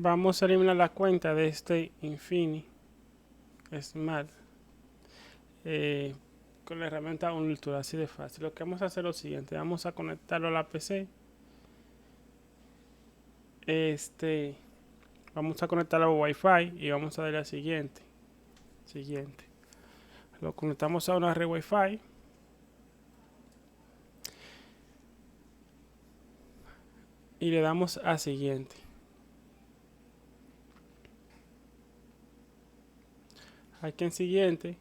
vamos a eliminar la cuenta de este Infinity Smart eh, con la herramienta Uniltool, así de fácil. Lo que vamos a hacer es lo siguiente: vamos a conectarlo a la PC. Vamos a conectarlo a Wi-Fi y vamos a darle a siguiente. Lo conectamos a una red Wi-Fi y le damos a siguiente. Aquí en siguiente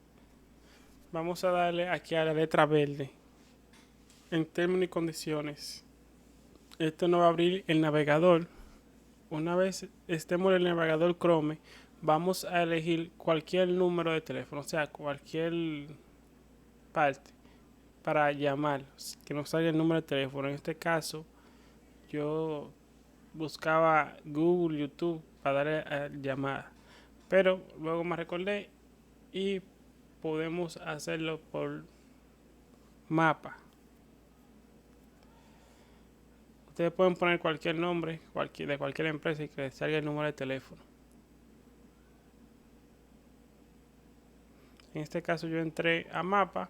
vamos a darle aquí a la letra verde en términos y condiciones. Esto nos va a abrir el navegador. Una vez estemos en el navegador Chrome, vamos a elegir cualquier número de teléfono, o sea, cualquier parte para llamar, que nos salga el número de teléfono. En este caso, yo buscaba Google, YouTube para darle a llamada, pero luego me recordé y podemos hacerlo por mapa. Ustedes pueden poner cualquier nombre de cualquier empresa y que les salga el número de teléfono. En este caso yo entré a mapa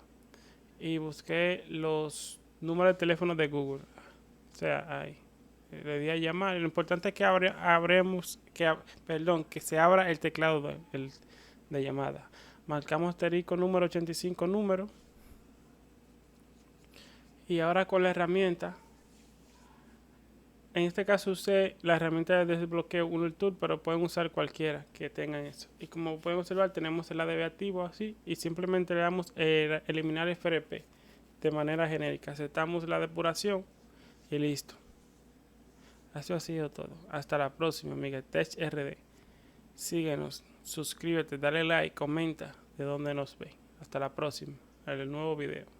y busqué los números de teléfono de Google. O sea, ahí. Le di a llamar. Lo importante es que que se abra el teclado de llamada. Marcamos asterisco número 85 número. Y ahora con la herramienta, en este caso usé la herramienta de desbloqueo Uniltool, pero pueden usar cualquiera que tengan eso. Y como pueden observar, tenemos el ADB activo así y simplemente le damos eliminar FRP de manera genérica. Aceptamos la depuración y listo. Eso ha sido todo. Hasta la próxima, amiga TechRD. Síguenos, suscríbete, dale like, comenta de dónde nos ve. Hasta la próxima, en el nuevo video.